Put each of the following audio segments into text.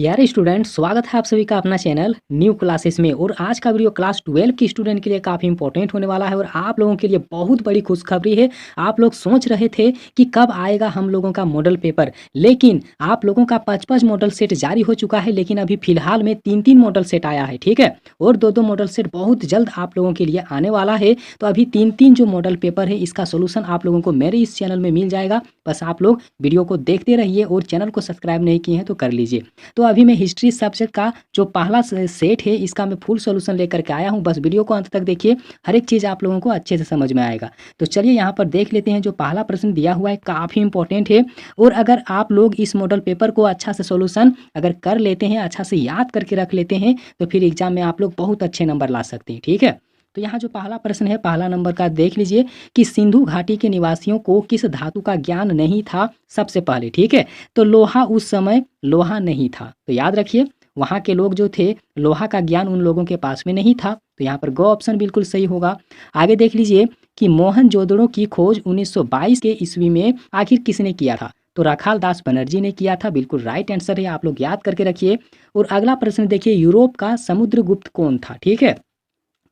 प्यारे स्टूडेंट, स्वागत है आप सभी का अपना चैनल न्यू क्लासेस में। और आज का वीडियो क्लास 12 के स्टूडेंट के लिए काफ़ी इंपॉर्टेंट होने वाला है और आप लोगों के लिए बहुत बड़ी खुशखबरी है। आप लोग सोच रहे थे कि कब आएगा हम लोगों का मॉडल पेपर, लेकिन आप लोगों का 5-5 मॉडल सेट जारी हो चुका है। लेकिन अभी फिलहाल में 3-3 मॉडल सेट आया है, ठीक है, और 2-2 मॉडल सेट बहुत जल्द आप लोगों के लिए आने वाला है। तो अभी 3-3 जो मॉडल पेपर है, इसका सोल्यूशन आप लोगों को मेरे इस चैनल में मिल जाएगा। बस आप लोग वीडियो को देखते रहिए और चैनल को सब्सक्राइब नहीं किए हैं तो कर लीजिए। तो अभी मैं हिस्ट्री सब्जेक्ट का जो पहला सेट है, इसका मैं फुल सॉल्यूशन लेकर के आया हूँ। बस वीडियो को अंत तक देखिए, हर एक चीज़ आप लोगों को अच्छे से समझ में आएगा। तो चलिए यहाँ पर देख लेते हैं। जो पहला प्रश्न दिया हुआ है काफ़ी इंपॉर्टेंट है, और अगर आप लोग इस मॉडल पेपर को अच्छा से सॉल्यूशन अगर कर लेते हैं, अच्छा से याद करके रख लेते हैं, तो फिर एग्जाम में आप लोग बहुत अच्छे नंबर ला सकते हैं, ठीक है। तो यहाँ जो पहला प्रश्न है, पहला नंबर का देख लीजिए कि सिंधु घाटी के निवासियों को किस धातु का ज्ञान नहीं था सबसे पहले, ठीक है। तो लोहा, उस समय लोहा नहीं था। तो याद रखिए, वहाँ के लोग जो थे, लोहा का ज्ञान उन लोगों के पास में नहीं था। तो यहाँ पर गो ऑप्शन बिल्कुल सही होगा। आगे देख लीजिए कि मोहनजोदड़ो की खोज 1922 के ईस्वी में आखिर किसने किया था। तो राखाल दास बनर्जी ने किया था, बिल्कुल राइट आंसर है, आप लोग याद करके रखिए। और अगला प्रश्न देखिए, यूरोप का समुद्रगुप्त कौन था, ठीक है।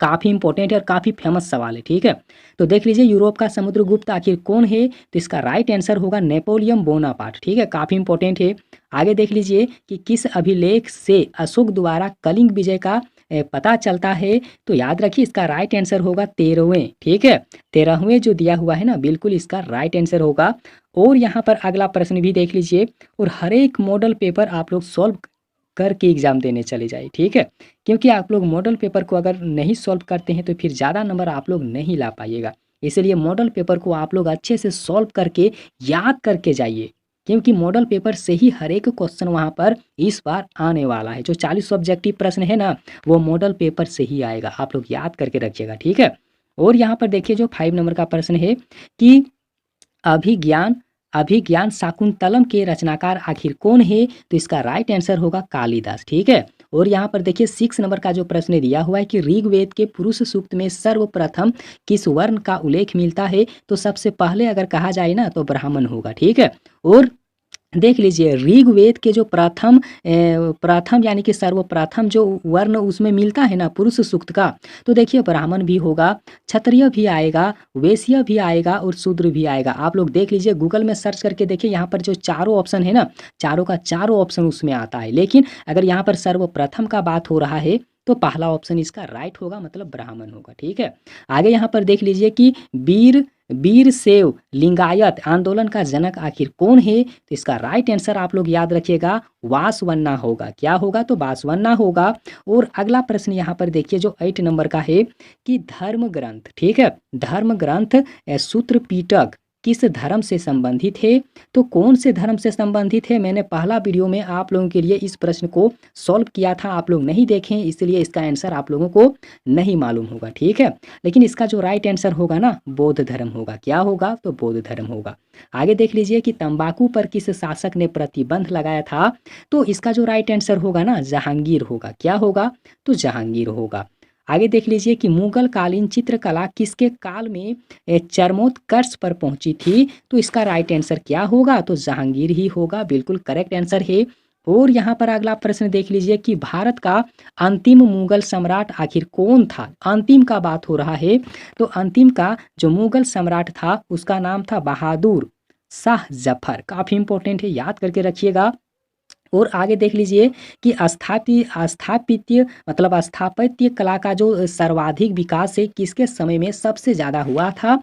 काफ़ी इंपॉर्टेंट है और काफ़ी फेमस सवाल है, ठीक है। तो देख लीजिए, यूरोप का समुद्रगुप्त आखिर कौन है। तो इसका राइट आंसर होगा नेपोलियन बोनापार्ट, ठीक है, काफ़ी इंपॉर्टेंट है। आगे देख लीजिए कि किस अभिलेख से अशोक द्वारा कलिंग विजय का पता चलता है। तो याद रखिए, इसका राइट आंसर होगा 13वें, ठीक है। 13वें जो दिया हुआ है ना, बिल्कुल इसका राइट आंसर होगा। और यहाँ पर अगला प्रश्न भी देख लीजिए, और हर एक मॉडल पेपर आप लोग सॉल्व करके एग्जाम देने चले जाए, ठीक है। क्योंकि आप लोग मॉडल पेपर को अगर नहीं सॉल्व करते हैं तो फिर ज़्यादा नंबर आप लोग नहीं ला पाइएगा। इसलिए मॉडल पेपर को आप लोग अच्छे से सॉल्व करके याद करके जाइए, क्योंकि मॉडल पेपर से ही हर एक क्वेश्चन वहाँ पर इस बार आने वाला है। जो 40 ऑब्जेक्टिव प्रश्न है ना, वो मॉडल पेपर से ही आएगा, आप लोग याद करके रखिएगा, ठीक है। और यहाँ पर देखिए, जो 5 नंबर का प्रश्न है कि अभिज्ञान अभिज्ञान शाकुंतलम के रचनाकार आखिर कौन है। तो इसका राइट आंसर होगा कालिदास, ठीक है। और यहाँ पर देखिए 6 नंबर का जो प्रश्न दिया हुआ है कि ऋग्वेद के पुरुष सूक्त में सर्वप्रथम किस वर्ण का उल्लेख मिलता है। तो सबसे पहले अगर कहा जाए ना, तो ब्राह्मण होगा, ठीक है। और देख लीजिए, ऋग्वेद के जो प्रथम यानी कि सर्वप्रथम जो वर्ण उसमें मिलता है ना पुरुष सूक्त का, तो देखिए ब्राह्मण भी होगा, क्षत्रिय भी आएगा, वैश्य भी आएगा और शूद्र भी आएगा। आप लोग देख लीजिए, गूगल में सर्च करके देखिए, यहाँ पर जो चारों ऑप्शन है ना, चारों का चारों ऑप्शन उसमें आता है। लेकिन अगर यहाँ पर सर्वप्रथम का बात हो रहा है, तो पहला ऑप्शन इसका राइट होगा, मतलब ब्राह्मण होगा, ठीक है। आगे यहाँ पर देख लीजिए कि वीर वीरशैव लिंगायत आंदोलन का जनक आखिर कौन है। तो इसका राइट आंसर आप लोग याद रखिएगा, वासवन्ना होगा। क्या होगा, तो वासवन्ना होगा। और अगला प्रश्न यहाँ पर देखिए, जो 8 नंबर का है कि धर्म ग्रंथ, ठीक है, धर्म ग्रंथ सूत्र पीटक किस धर्म से संबंधित है। तो कौन से धर्म से संबंधित है, मैंने पहला वीडियो में आप लोगों के लिए इस प्रश्न को सॉल्व किया था, आप लोग नहीं देखें, इसलिए इसका आंसर आप लोगों को नहीं मालूम होगा, ठीक है। लेकिन इसका जो राइट आंसर होगा ना, बौद्ध धर्म होगा। क्या होगा, तो बौद्ध धर्म होगा। आगे देख लीजिए कि तंबाकू पर किस शासक ने प्रतिबंध लगाया था। तो इसका जो राइट आंसर होगा ना, जहांगीर होगा। क्या होगा, तो जहांगीर होगा। आगे देख लीजिए कि मुगल कालीन चित्रकला किसके काल में चरमोत्कर्ष पर पहुंची थी। तो इसका राइट आंसर क्या होगा, तो जहांगीर ही होगा, बिल्कुल करेक्ट आंसर है। और यहाँ पर अगला प्रश्न देख लीजिए कि भारत का अंतिम मुगल सम्राट आखिर कौन था। अंतिम का बात हो रहा है, तो अंतिम का जो मुगल सम्राट था उसका नाम था बहादुर शाह जफर। काफ़ी इंपॉर्टेंट है, याद करके रखिएगा। और आगे देख लीजिए कि स्थापित्य मतलब स्थापत्य कला का जो सर्वाधिक विकास है किसके समय में सबसे ज़्यादा हुआ था।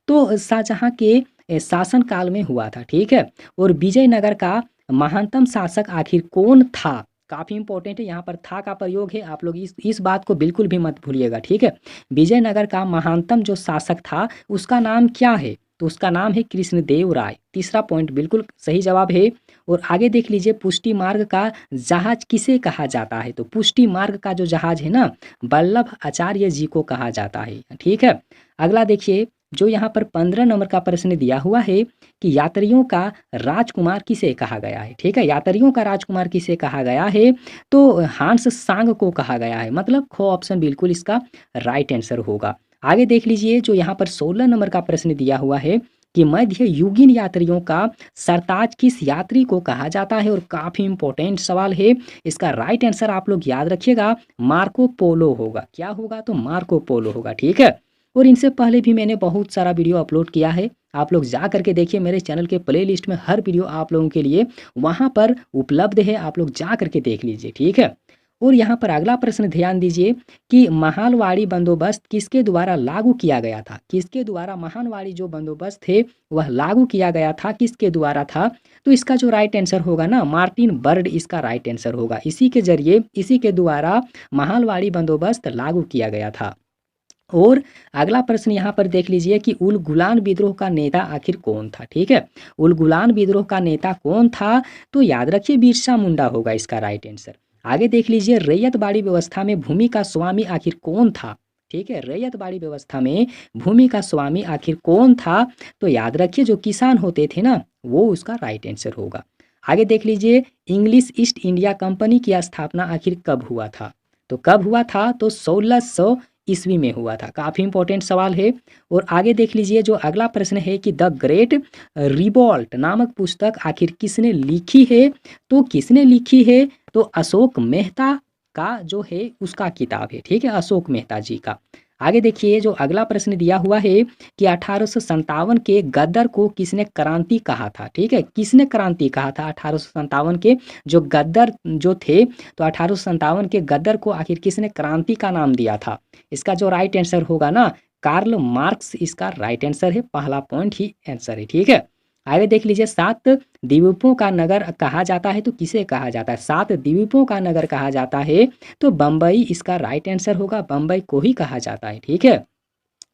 तो शाहजहाँ के शासन काल में हुआ था, ठीक है। और विजयनगर का महानतम शासक आखिर कौन था। काफ़ी इंपॉर्टेंट है, यहाँ पर था का प्रयोग है, आप लोग इस बात को बिल्कुल भी मत भूलिएगा, ठीक है। विजयनगर का महानतम जो शासक था उसका नाम क्या है। तो उसका नाम है कृष्णदेव राय। तीसरा पॉइंट बिल्कुल सही जवाब है। और आगे देख लीजिए, पुष्टि मार्ग का जहाज किसे कहा जाता है। तो पुष्टि मार्ग का जो जहाज है ना, वल्लभ आचार्य जी को कहा जाता है, ठीक है। अगला देखिए, जो यहाँ पर 15 नंबर का प्रश्न दिया हुआ है कि यात्रियों का राजकुमार किसे कहा गया है, ठीक है। यात्रियों का राजकुमार किसे कहा गया है, तो हांस सांग को कहा गया है, मतलब खो ऑप्शन बिल्कुल इसका राइट आंसर होगा। आगे देख लीजिए, जो यहाँ पर 16 नंबर का प्रश्न दिया हुआ है कि मध्य युगीन यात्रियों का सरताज किस यात्री को कहा जाता है? और काफ़ी इंपॉर्टेंट सवाल है, इसका राइट आंसर आप लोग याद रखिएगा, मार्को पोलो होगा। क्या होगा? तो मार्को पोलो होगा, ठीक है। और इनसे पहले भी मैंने बहुत सारा वीडियो अपलोड किया है, आप लोग जा करके देखिए मेरे चैनल के प्लेलिस्ट में हर वीडियो आप लोगों के लिए वहाँ पर उपलब्ध है, आप लोग जा करके देख लीजिए, ठीक है। और यहाँ पर अगला प्रश्न ध्यान दीजिए कि महालवाड़ी बंदोबस्त किसके द्वारा लागू किया गया था? किसके द्वारा महालवाड़ी जो बंदोबस्त थे वह लागू किया गया था, किसके द्वारा था? तो इसका जो राइट आंसर होगा ना, मार्टिन बर्ड इसका राइट आंसर होगा। इसी के जरिए, इसी के द्वारा महालवाड़ी बंदोबस्त लागू किया गया था। और अगला प्रश्न यहाँ पर देख लीजिए कि उल गुलान विद्रोह का नेता आखिर कौन था? ठीक है, उल गुलान विद्रोह का नेता कौन था? तो याद रखिए बिरसा मुंडा होगा इसका राइट आंसर। आगे देख लीजिए, रैयत बाड़ी व्यवस्था में भूमि का स्वामी आखिर कौन था? ठीक है, रैयत बाड़ी व्यवस्था में भूमि का स्वामी आखिर कौन था? तो याद रखिए जो किसान होते थे ना, वो उसका राइट आंसर होगा। आगे देख लीजिए, इंग्लिश ईस्ट इंडिया कंपनी की स्थापना आखिर कब हुआ था? तो कब हुआ था? तो 1600 ईस्वी में हुआ था। काफ़ी इंपॉर्टेंट सवाल है। और आगे देख लीजिए, जो अगला प्रश्न है कि द ग्रेट रिवॉल्ट नामक पुस्तक आखिर किसने लिखी है? तो किसने लिखी है? तो अशोक मेहता का जो है उसका किताब है, ठीक है, अशोक मेहता जी का। आगे देखिए, जो अगला प्रश्न दिया हुआ है कि 1857 के गद्दर को किसने क्रांति कहा था? ठीक है, किसने क्रांति कहा था 1857 के जो गद्दर जो थे? तो 1857 के गद्दर को आखिर किसने क्रांति का नाम दिया था? इसका जो राइट आंसर होगा ना, कार्ल मार्क्स इसका राइट आंसर है, पहला पॉइंट ही आंसर है, ठीक है। आगे देख लीजिए, 7 द्वीपों का नगर कहा जाता है, तो किसे कहा जाता है? 7 द्वीपों का नगर कहा जाता है, तो बम्बई इसका राइट आंसर होगा, बम्बई को ही कहा जाता है, ठीक है।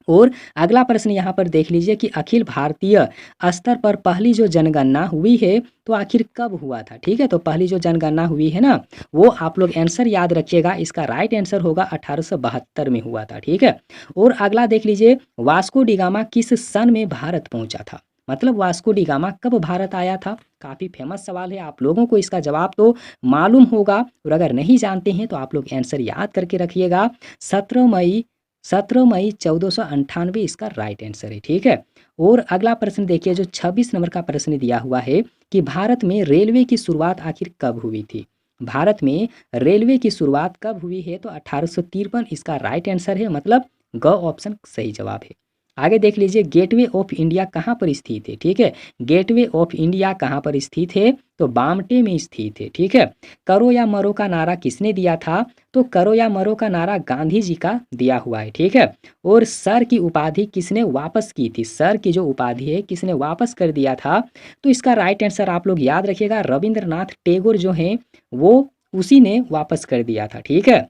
और अगला प्रश्न यहाँ पर देख लीजिए कि अखिल भारतीय स्तर पर पहली जो जनगणना हुई है तो आखिर कब हुआ था? ठीक है, तो पहली जो जनगणना हुई है ना, वो आप लोग आंसर याद रखिएगा, इसका राइट आंसर होगा 1872 में हुआ था, ठीक है। और अगला देख लीजिए, वास्को डिगामा किस सन में भारत पहुंचा था? मतलब वास्को डिगामा कब भारत आया था? काफ़ी फेमस सवाल है, आप लोगों को इसका जवाब तो मालूम होगा, और अगर नहीं जानते हैं तो आप लोग आंसर याद करके रखिएगा। 17 मई 1498 इसका राइट आंसर है, ठीक है। और अगला प्रश्न देखिए, जो 26 नंबर का प्रश्न दिया हुआ है कि भारत में रेलवे की शुरुआत आखिर कब हुई थी? भारत में रेलवे की शुरुआत कब हुई है? तो 1853 इसका राइट आंसर है, मतलब ग ऑप्शन सही जवाब है। आगे देख लीजिए, गेटवे ऑफ इंडिया कहाँ पर स्थित है? ठीक है, गेटवे ऑफ इंडिया कहाँ पर स्थित है? तो बामटे में स्थित है, ठीक है। करो या मरो का नारा किसने दिया था? तो करो या मरो का नारा गांधी जी का दिया हुआ है, ठीक है। और सर की उपाधि किसने वापस की थी? सर की जो उपाधि है किसने वापस कर दिया था? तो इसका राइट आंसर आप लोग याद रखिएगा, रविंद्रनाथ टैगोर जो हैं वो उसी ने वापस कर दिया था, ठीक है।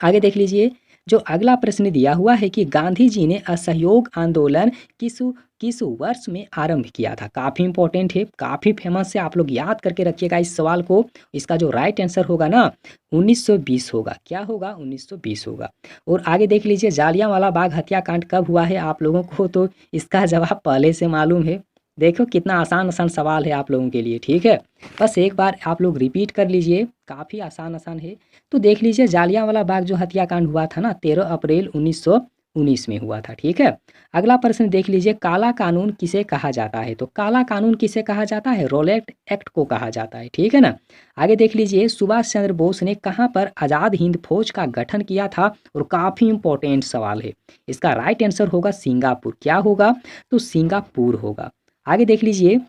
आगे देख लीजिए, जो अगला प्रश्न दिया हुआ है कि गांधी जी ने असहयोग आंदोलन किस किस वर्ष में आरंभ किया था? काफ़ी इंपॉर्टेंट है, काफ़ी फेमस है, आप लोग याद करके रखिएगा इस सवाल को। इसका जो राइट आंसर होगा ना, 1920 होगा। क्या होगा? 1920 होगा। और आगे देख लीजिए, जालियांवाला बाग हत्याकांड कब हुआ है? आप लोगों को तो इसका जवाब पहले से मालूम है। देखो कितना आसान आसान सवाल है आप लोगों के लिए, ठीक है। बस एक बार आप लोग रिपीट कर लीजिए, काफ़ी आसान आसान है। तो देख लीजिए, जालियांवाला बाग जो हत्याकांड हुआ था ना, 13 अप्रैल 1919 में हुआ था, ठीक है। अगला प्रश्न देख लीजिए, काला कानून किसे कहा जाता है? तो काला कानून किसे कहा जाता है? रोलेट एक्ट को कहा जाता है, ठीक है ना। आगे देख लीजिए, सुभाष चंद्र बोस ने कहाँ पर आज़ाद हिंद फौज का गठन किया था? और काफ़ी इंपॉर्टेंट सवाल है, इसका राइट आंसर होगा सिंगापुर। क्या होगा? तो सिंगापुर होगा। आगे देख लीजिए,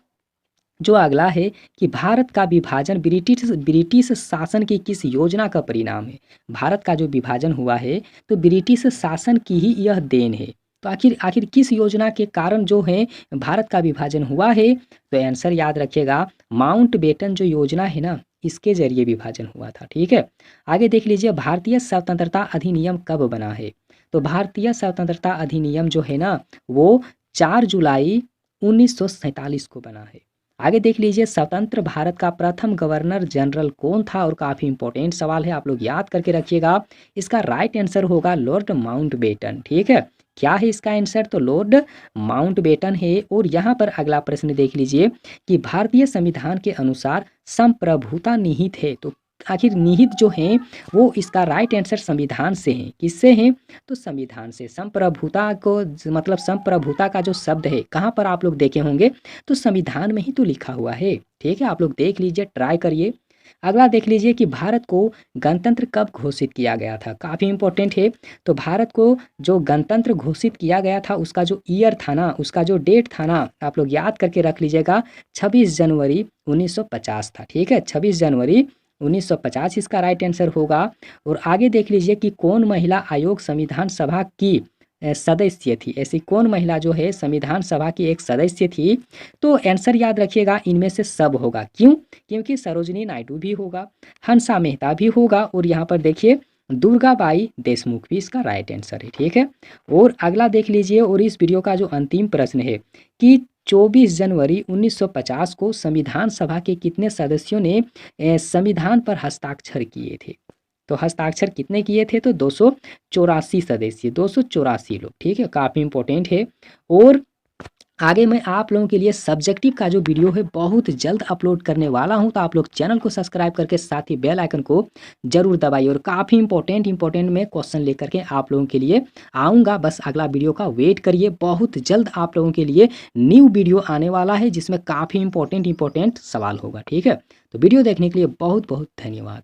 जो अगला है कि भारत का विभाजन ब्रिटिश शासन की किस योजना का परिणाम है? भारत का जो विभाजन हुआ है तो ब्रिटिश शासन की ही यह देन है। तो आखिर आखिर किस योजना के कारण जो है भारत का विभाजन हुआ है? तो आंसर याद रखिएगा, माउंटबेटन जो योजना है ना, इसके जरिए विभाजन हुआ था, ठीक है। आगे देख लीजिए, भारतीय स्वतंत्रता अधिनियम कब बना है? तो भारतीय स्वतंत्रता अधिनियम जो है ना, वो 4 जुलाई 1947 को बना है। आगे देख लीजिए, स्वतंत्र भारत का प्रथम गवर्नर जनरल कौन था? और काफ़ी इंपॉर्टेंट सवाल है, आप लोग याद करके रखिएगा। इसका राइट आंसर होगा लॉर्ड माउंटबेटन, ठीक है। क्या है इसका आंसर? तो लॉर्ड माउंटबेटन है। और यहाँ पर अगला प्रश्न देख लीजिए कि भारतीय संविधान के अनुसार संप्रभुता निहित है, तो आखिर निहित जो हैं वो इसका राइट आंसर संविधान से हैं। किससे हैं? तो संविधान से। संप्रभुता को मतलब संप्रभुता का जो शब्द है कहाँ पर आप लोग देखे होंगे? तो संविधान में ही तो लिखा हुआ है। ठीक है, आप लोग देख लीजिए, ट्राई करिए। अगला देख लीजिए कि भारत को गणतंत्र कब घोषित किया गया था? काफ़ी इंपॉर्टेंट है। तो भारत को जो गणतंत्र घोषित किया गया था उसका जो ईयर था ना, उसका जो डेट था ना, आप लोग याद करके रख लीजिएगा, 26 जनवरी 1950 था। ठीक है, 26 जनवरी 1950 इसका राइट आंसर होगा। और आगे देख लीजिए कि कौन महिला आयोग संविधान सभा की सदस्य थी? ऐसी कौन महिला जो है संविधान सभा की एक सदस्य थी? तो आंसर याद रखिएगा, इनमें से सब होगा। क्यों? क्योंकि सरोजिनी नायडू भी होगा, हंसा मेहता भी होगा, और यहाँ पर देखिए दुर्गाबाई देशमुख भी इसका राइट आंसर है। ठीक है, और अगला देख लीजिए, और इस वीडियो का जो अंतिम प्रश्न है कि 24 जनवरी 1950 को संविधान सभा के कितने सदस्यों ने संविधान पर हस्ताक्षर किए थे? तो हस्ताक्षर कितने किए थे? तो 284 सदस्य, 284 लोग। ठीक है, काफ़ी इंपॉर्टेंट है। और आगे मैं आप लोगों के लिए सब्जेक्टिव का जो वीडियो है बहुत जल्द अपलोड करने वाला हूं, तो आप लोग चैनल को सब्सक्राइब करके साथ ही बेल आइकन को जरूर दबाइए। और काफ़ी इंपॉर्टेंट मैं क्वेश्चन लेकर के आप लोगों के लिए आऊँगा, बस अगला वीडियो का वेट करिए। बहुत जल्द आप लोगों के लिए न्यू वीडियो आने वाला है जिसमें काफ़ी इंपॉर्टेंट सवाल होगा। ठीक है, तो वीडियो देखने के लिए बहुत बहुत धन्यवाद।